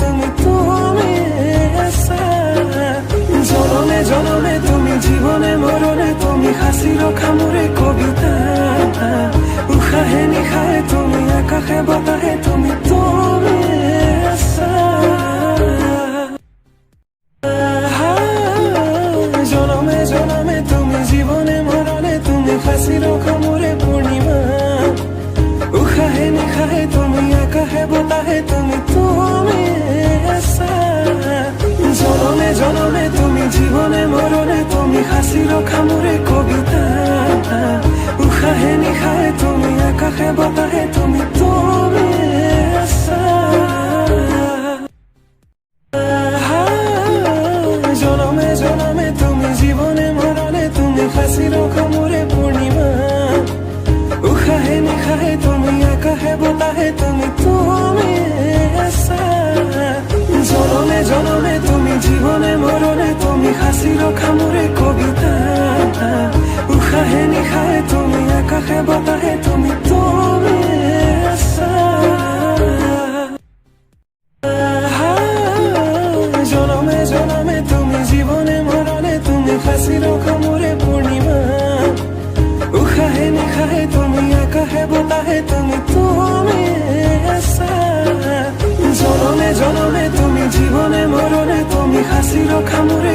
তুমি তুমি আসা। জনমে জনমে তুমি জীবনে মরণে তুমি হাসির খামুরে কবিতা। উশাহে নিশাহে তুমি আকাশে বতাহে তুমি তুমি আসা। জনমে জনমে তুমি জীবনে মরণে তুমি হাসির খামুরে পূর্ণিমা। উশাহে নিশাহে তুমি আকাশে বতাহে তুমি তুমি আসা। জনমে জনমে তুমি জীবনে মরণে তুমি হাসির খামুরে কবিতা। উশাহে নিশাহে তুমি আকাশে বতাহে তুমি তুমি আসা। জনমে জনমে তুমি জীবনে মরণে তুমি হাসির খামুরে পূর্ণিমা। উশাহে নিশাহে তুমি আকাশে বতাহে তুমি তুমি আসা। জনমে জনমে তুমি জীবনে মরণে তুমি হাসির খামুরে কবিতা। উশাহে নিশাহে তুমি আকাশে বতাহে তুমি তুমি আসা। জনমে জনমে তুমি জীবনে মরণে তুমি হাসির খামুরে পূর্ণিমা। উশাহে নিশাহে তুমি আকাশে বতাহে তুমি তুমি আসা। জনমে জনমে তুমি জীবনে মরণে তুমি হাসির খামুরে